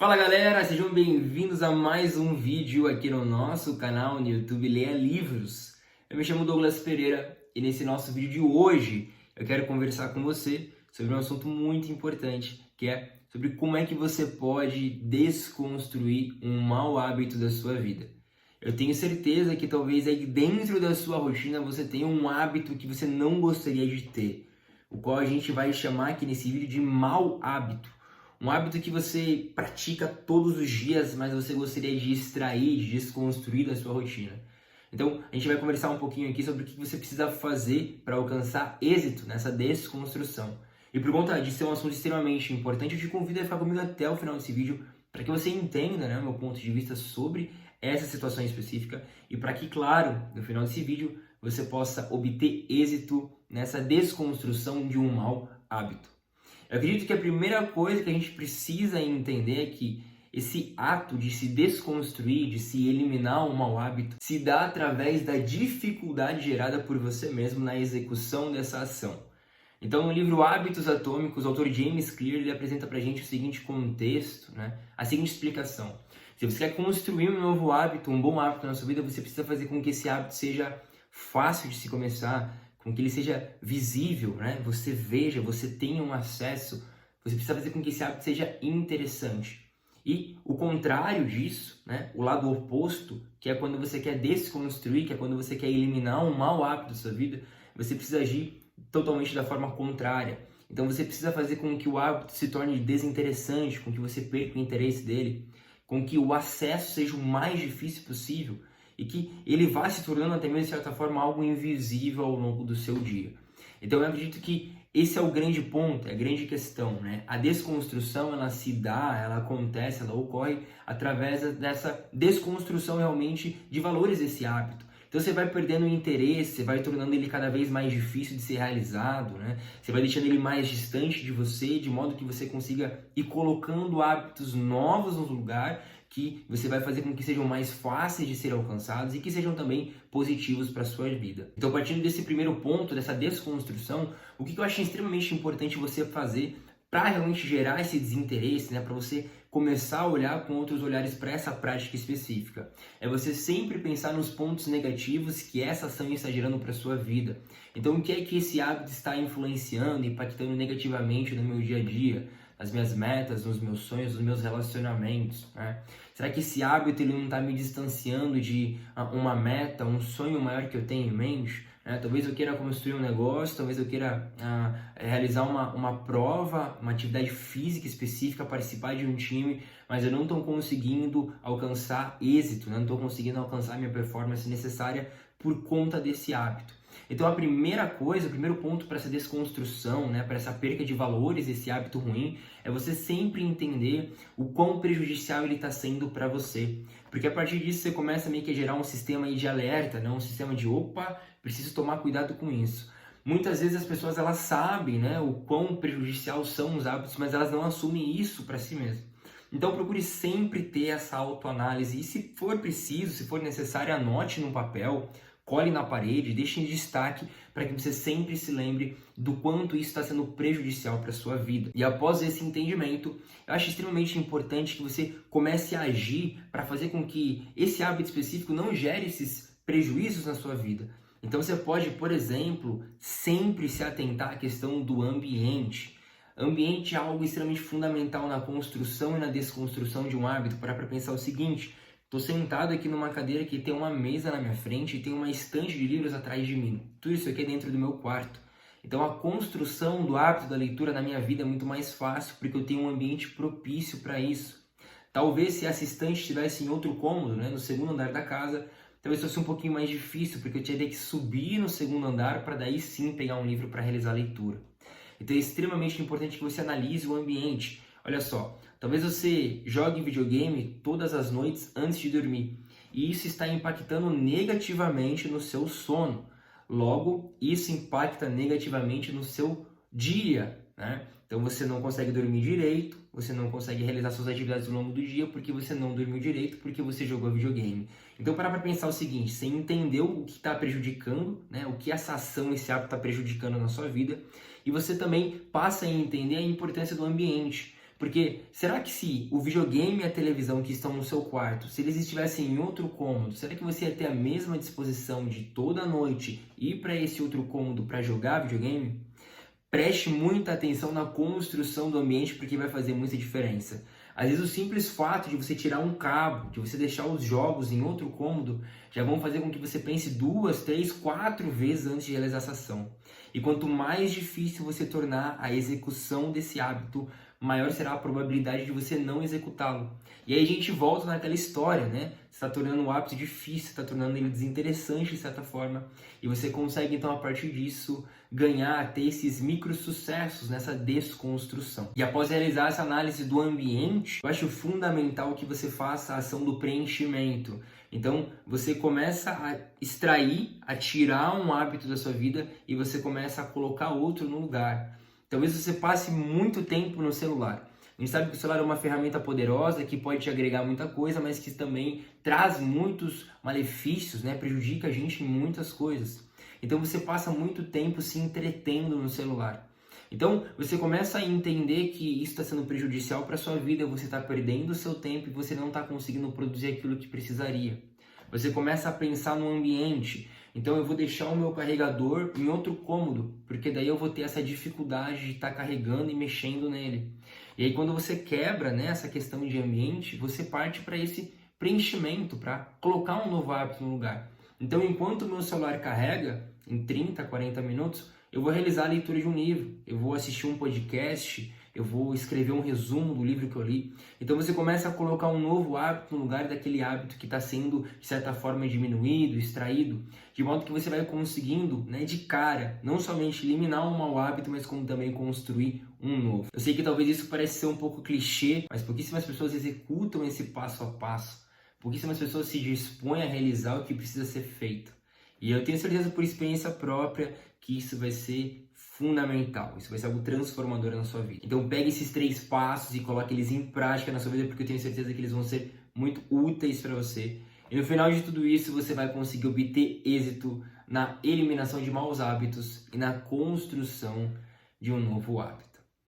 Fala galera, sejam bem-vindos a mais um vídeo aqui no nosso canal no YouTube Leia Livros. Eu me chamo Douglas Pereira e nesse nosso vídeo de hoje eu quero conversar com você sobre um assunto muito importante, que é sobre como é que você pode desconstruir um mau hábito da sua vida. Eu tenho certeza que talvez aí dentro da sua rotina você tenha um hábito que você não gostaria de ter, o qual a gente vai chamar aqui nesse vídeo de mau hábito. Um hábito que você pratica todos os dias, mas você gostaria de extrair, de desconstruir da sua rotina. Então, a gente vai conversar um pouquinho aqui sobre o que você precisa fazer para alcançar êxito nessa desconstrução. E por conta de ser um assunto extremamente importante, eu te convido a ficar comigo até o final desse vídeo para que você entenda, o meu ponto de vista sobre essa situação específica e para que, claro, no final desse vídeo, você possa obter êxito nessa desconstrução de um mau hábito. Eu acredito que a primeira coisa que a gente precisa entender é que esse ato de se desconstruir, de se eliminar um mau hábito, se dá através da dificuldade gerada por você mesmo na execução dessa ação. Então, no livro Hábitos Atômicos, o autor James Clear ele apresenta pra gente o seguinte contexto, a seguinte explicação. Se você quer construir um novo hábito, um bom hábito na sua vida, você precisa fazer com que esse hábito seja fácil de se começar, com que ele seja visível, Você veja, você tenha um acesso, você precisa fazer com que esse hábito seja interessante. E o contrário disso, o lado oposto, que é quando você quer desconstruir, que é quando você quer eliminar um mau hábito da sua vida, você precisa agir totalmente da forma contrária. Então você precisa fazer com que o hábito se torne desinteressante, com que você perca o interesse dele, com que o acesso seja o mais difícil possível, e que ele vá se tornando até mesmo, de certa forma, algo invisível ao longo do seu dia. Então eu acredito que esse é o grande ponto, é a grande questão, A desconstrução, ela se dá, ela acontece, ela ocorre através dessa desconstrução realmente de valores desse hábito. Então você vai perdendo o interesse, você vai tornando ele cada vez mais difícil de ser realizado, Você vai deixando ele mais distante de você, de modo que você consiga ir colocando hábitos novos no lugar, que você vai fazer com que sejam mais fáceis de serem alcançados e que sejam também positivos para a sua vida. Então, partindo desse primeiro ponto, dessa desconstrução, o que eu acho extremamente importante você fazer para realmente gerar esse desinteresse, para você começar a olhar com outros olhares para essa prática específica, é você sempre pensar nos pontos negativos que essa ação está gerando para a sua vida. Então, o que é que esse hábito está influenciando, impactando negativamente no meu dia a dia, nas minhas metas, nos meus sonhos, nos meus relacionamentos, Será que esse hábito ele não está me distanciando de uma meta, um sonho maior que eu tenho em mente? Talvez eu queira construir um negócio, talvez eu queira realizar uma prova, uma atividade física específica, participar de um time, mas eu não estou conseguindo alcançar êxito, não estou conseguindo alcançar a minha performance necessária por conta desse hábito. Então a primeira coisa, o primeiro ponto para essa desconstrução, para essa perca de valores, esse hábito ruim, é você sempre entender o quão prejudicial ele está sendo para você. Porque a partir disso você começa meio que a gerar um sistema aí de alerta, um sistema de opa, preciso tomar cuidado com isso. Muitas vezes as pessoas elas sabem o quão prejudicial são os hábitos, mas elas não assumem isso para si mesmas. Então procure sempre ter essa autoanálise e se for preciso, se for necessário, anote no papel, cole na parede, deixe em destaque para que você sempre se lembre do quanto isso está sendo prejudicial para a sua vida. E após esse entendimento, eu acho extremamente importante que você comece a agir para fazer com que esse hábito específico não gere esses prejuízos na sua vida. Então você pode, por exemplo, sempre se atentar à questão do ambiente. Ambiente é algo extremamente fundamental na construção e na desconstrução de um hábito. Para pensar o seguinte: estou sentado aqui numa cadeira que tem uma mesa na minha frente e tem uma estante de livros atrás de mim. Tudo isso aqui é dentro do meu quarto. Então a construção do hábito da leitura na minha vida é muito mais fácil porque eu tenho um ambiente propício para isso. Talvez se essa estante estivesse em outro cômodo, no segundo andar da casa, talvez fosse um pouquinho mais difícil porque eu teria que subir no segundo andar para daí sim pegar um livro para realizar a leitura. Então é extremamente importante que você analise o ambiente. Olha só, talvez você jogue videogame todas as noites antes de dormir e isso está impactando negativamente no seu sono. Logo, isso impacta negativamente no seu dia, Então você não consegue dormir direito, você não consegue realizar suas atividades ao longo do dia porque você não dormiu direito, porque você jogou videogame. Então para pensar o seguinte: você entendeu o que está prejudicando, o que essa ação, esse hábito está prejudicando na sua vida, e você também passa a entender a importância do ambiente. Porque será que se o videogame e a televisão que estão no seu quarto, se eles estivessem em outro cômodo, será que você ia ter a mesma disposição de toda noite ir para esse outro cômodo para jogar videogame? Preste muita atenção na construção do ambiente porque vai fazer muita diferença. Às vezes o simples fato de você tirar um cabo, de você deixar os jogos em outro cômodo, já vão fazer com que você pense 2, 3, 4 vezes antes de realizar essa ação. E quanto mais difícil você tornar a execução desse hábito, maior será a probabilidade de você não executá-lo. E aí a gente volta naquela história, né? Você está tornando o hábito difícil, está tornando ele desinteressante de certa forma, e você consegue então a partir disso ganhar, ter esses micro sucessos nessa desconstrução. E após realizar essa análise do ambiente, eu acho fundamental que você faça a ação do preenchimento. Então, você começa a extrair, a tirar um hábito da sua vida e você começa a colocar outro no lugar. Talvez você passe muito tempo no celular. A gente sabe que o celular é uma ferramenta poderosa que pode te agregar muita coisa, mas que também traz muitos malefícios, né? Prejudica a gente em muitas coisas. Então você passa muito tempo se entretendo no celular. Então você começa a entender que isso está sendo prejudicial para a sua vida, você está perdendo o seu tempo e você não está conseguindo produzir aquilo que precisaria. Você começa a pensar no ambiente. Então eu vou deixar o meu carregador em outro cômodo, porque daí eu vou ter essa dificuldade de estar carregando e mexendo nele. E aí quando você quebra, né, essa questão de ambiente, você parte para esse preenchimento, para colocar um novo hábito no lugar. Então enquanto o meu celular carrega, em 30, 40 minutos, eu vou realizar a leitura de um livro, eu vou assistir um podcast, eu vou escrever um resumo do livro que eu li. Então você começa a colocar um novo hábito no lugar daquele hábito que está sendo, de certa forma, diminuído, extraído, de modo que você vai conseguindo, né, de cara, não somente eliminar um mau hábito, mas como também construir um novo. Eu sei que talvez isso pareça ser um pouco clichê, mas pouquíssimas pessoas executam esse passo a passo, pouquíssimas pessoas se dispõem a realizar o que precisa ser feito. E eu tenho certeza por experiência própria que isso vai ser fundamental, isso vai ser algo transformador na sua vida. Então pegue esses 3 passos e coloque eles em prática na sua vida, porque eu tenho certeza que eles vão ser muito úteis para você. E no final de tudo isso você vai conseguir obter êxito na eliminação de maus hábitos e na construção de um novo hábito.